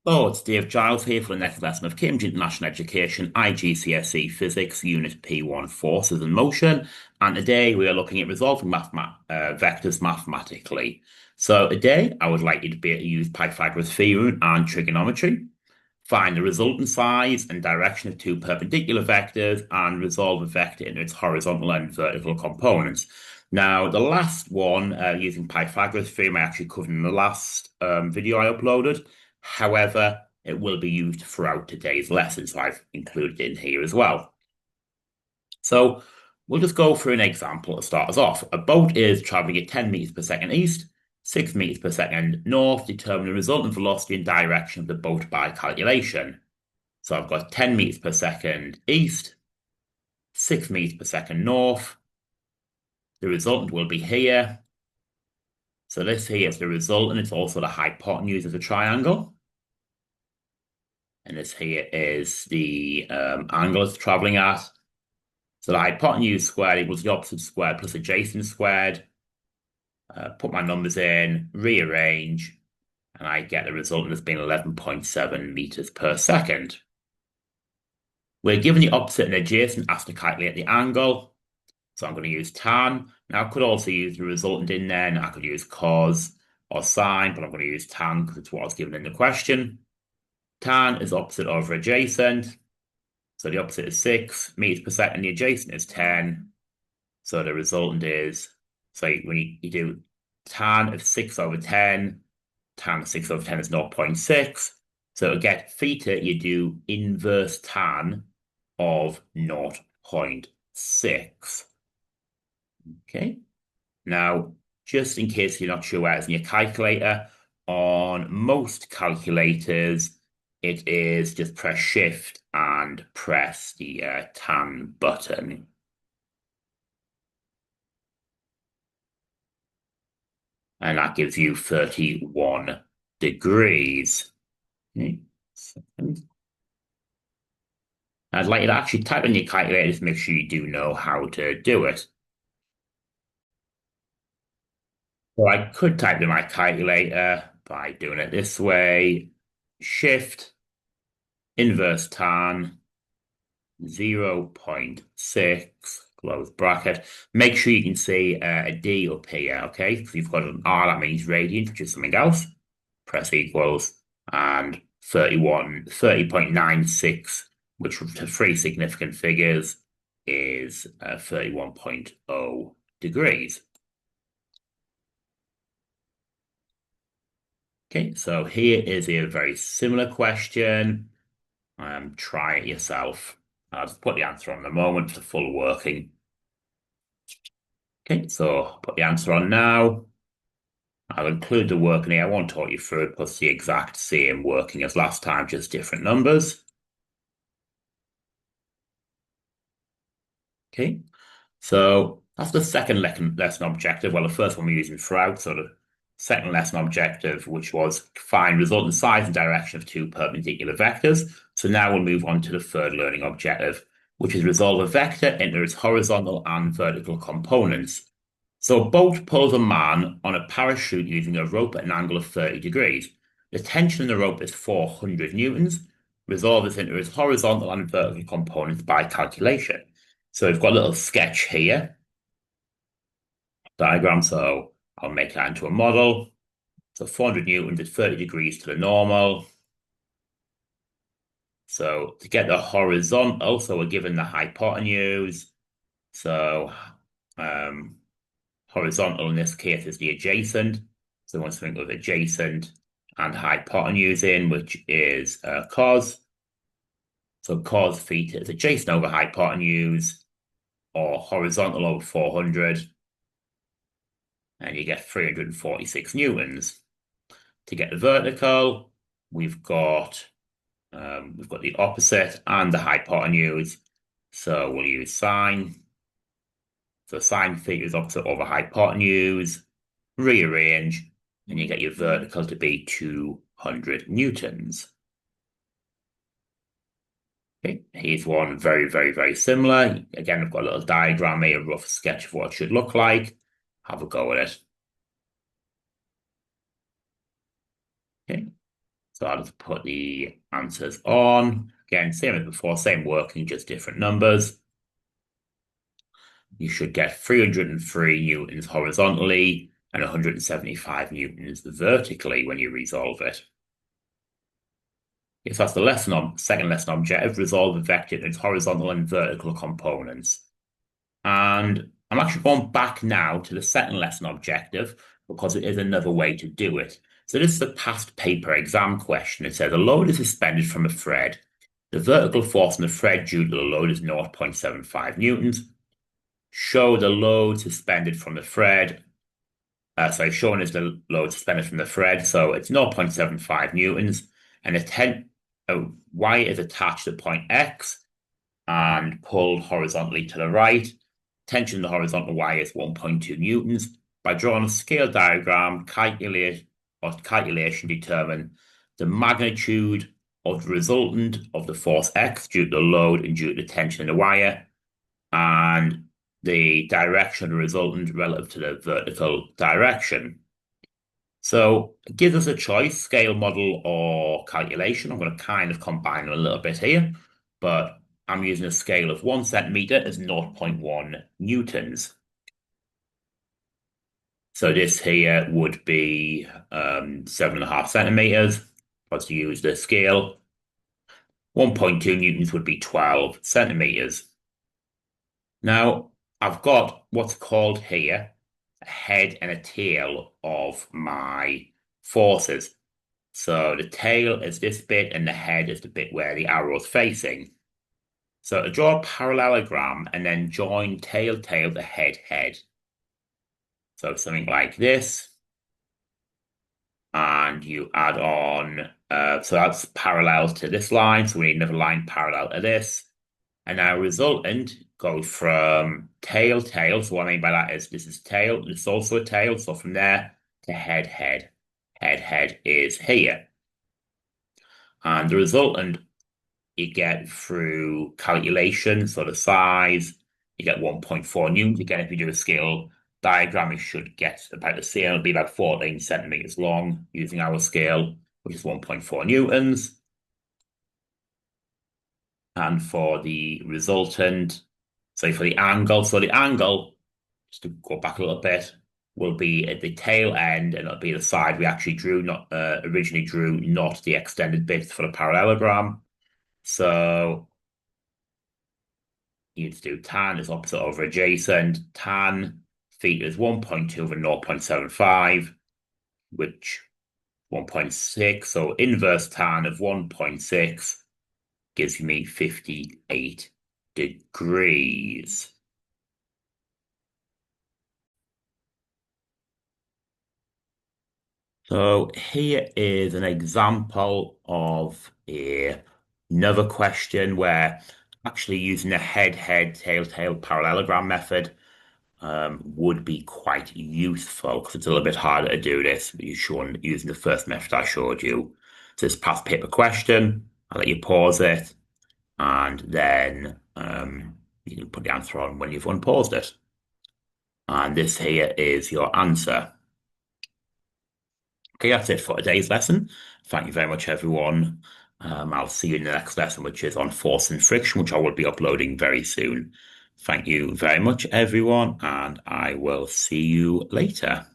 Oh, it's Dave Giles here for the next lesson of Cambridge International Education, IGCSE Physics, Unit P1, Forces in Motion. And today we are looking at resolving vectors mathematically. So today I would like you to be able to use Pythagoras theorem and trigonometry, find the resultant size and direction of two perpendicular vectors, and resolve a vector into its horizontal and vertical components. Now, the last one, using Pythagoras theorem, I actually covered in the last video I uploaded. However, it will be used throughout today's lesson, so I've included it in here as well. So we'll just go through an example to start us off. A boat is traveling at 10 meters per second east, 6 meters per second north. Determine the resultant velocity and direction of the boat by calculation. So I've got 10 meters per second east, 6 meters per second north. The resultant will be here. So this here is the resultant. It's also the hypotenuse of the triangle. And this here is the angle it's traveling at. So the hypotenuse squared equals the opposite squared plus adjacent squared. Put my numbers in, rearrange, and I get the resultant as being 11.7 meters per second. We're given the opposite and adjacent, asked to calculate the angle. So I'm going to use tan. Now I could also use the resultant in there, and I could use cos or sine, but I'm going to use tan because it's what I was given in the question. Tan is opposite over adjacent. So the opposite is 6 meters per second. The adjacent is 10. So the resultant is, so when you do tan of 6 over 10, tan of 6 over 10 is 0.6. So to get theta, you do inverse tan of 0.6. Okay. Now, just in case you're not sure where it's in your calculator, on most calculators, it is just press shift and press the tan button. And that gives you 31 degrees. Okay. I'd like you to actually type in your calculator to make sure you do know how to do it. So I could type in my calculator by doing it this way. Shift, inverse tan, 0.6, close bracket. Make sure you can see a D up here, okay? Because you've got an R, that means radians, which is something else. Press equals, and 30.96, which for three significant figures is 31.0 degrees. Okay, so here is a very similar question. Try it yourself. I'll just put the answer on in a moment for full working. Okay, so put the answer on now. I'll include the working here. I won't talk you through it, plus the exact same working as last time, just different numbers. Okay, so that's the second lesson objective. Well, the first one we're using throughout, so the second lesson objective, which was find resultant size and direction of two perpendicular vectors. So now we'll move on to the third learning objective, which is resolve a vector into its horizontal and vertical components. So a boat pulls a man on a parachute using a rope at an angle of 30 degrees. The tension in the rope is 400 newtons. Resolve this into its horizontal and vertical components by calculation. So we've got a little sketch here, diagram, so I'll make that into a model. So 400 newtons at 30 degrees to the normal. So to get the horizontal, so we're given the hypotenuse. So horizontal in this case is the adjacent. So once we think of adjacent and hypotenuse in, which is cos. So cos theta is adjacent over hypotenuse, or horizontal over 400. And you get 346 newtons. To get the vertical, we've got the opposite and the hypotenuse. So we'll use sine. So sine theta is opposite over hypotenuse. Rearrange, and you get your vertical to be 200 newtons. Okay, here's one very, very, very similar. Again, I've got a little diagram here, a rough sketch of what it should look like. Have a go at it. Okay, So I'll just put the answers on. Again, same as before, same working, just different numbers. You should get 303 newtons horizontally and 175 newtons vertically when you resolve it. Yes, that's the second lesson objective, resolve a vector in its horizontal and vertical components. And I'm actually going back now to the second lesson objective because it is another way to do it. So this is a past paper exam question. It says a load is suspended from a thread. The vertical force on the thread due to the load is 0.75 newtons. Show the load suspended from the thread. Shown as the load suspended from the thread. So it's 0.75 newtons. And a wire is attached to point X and pulled horizontally to the right. Tension in the horizontal wire is 1.2 newtons. By drawing a scale diagram, calculation determine the magnitude of the resultant of the force X due to the load and due to the tension in the wire, and the direction of the resultant relative to the vertical direction. So it gives us a choice, scale model or calculation. I'm going to kind of combine them a little bit here, but I'm using a scale of 1 centimeter as 0.1 newtons. So this here would be 7.5 centimeters. If I was to use the scale, 1.2 newtons would be 12 centimeters. Now, I've got what's called here a head and a tail of my forces. So the tail is this bit and the head is the bit where the arrow is facing. So to draw a parallelogram and then join tail, tail to head, head. So something like this. And you add on, so that's parallel to this line. So we need another line parallel to this. And our resultant goes from tail, tail. So what I mean by that is this is tail, it's also a tail. So from there to head, head. Head, head is here. And the resultant you get through calculation, so the size, you get 1.4 newtons. Again, if you do a scale diagram, you should get about the same. It'll be about 14 centimeters long using our scale, which is 1.4 newtons. And for the resultant, so for the angle, just to go back a little bit, will be at the tail end, and it'll be the side we actually drew, not originally drew, not the extended bits for the parallelogram. So you'd do tan is opposite over adjacent. Tan theta is 1.2 over 0.75, which 1.6. So inverse tan of 1.6 gives me 58 degrees. So here is an example of another question where actually using a head, head, tail, tail parallelogram method would be quite useful because it's a little bit harder to do this using the first method I showed you. So this past paper question, I'll let you pause it, and then you can put the answer on when you've unpaused it. And this here is your answer. Okay, that's it for today's lesson. Thank you very much, everyone. I'll see you in the next lesson, which is on force and friction, which I will be uploading very soon. Thank you very much, everyone, and I will see you later.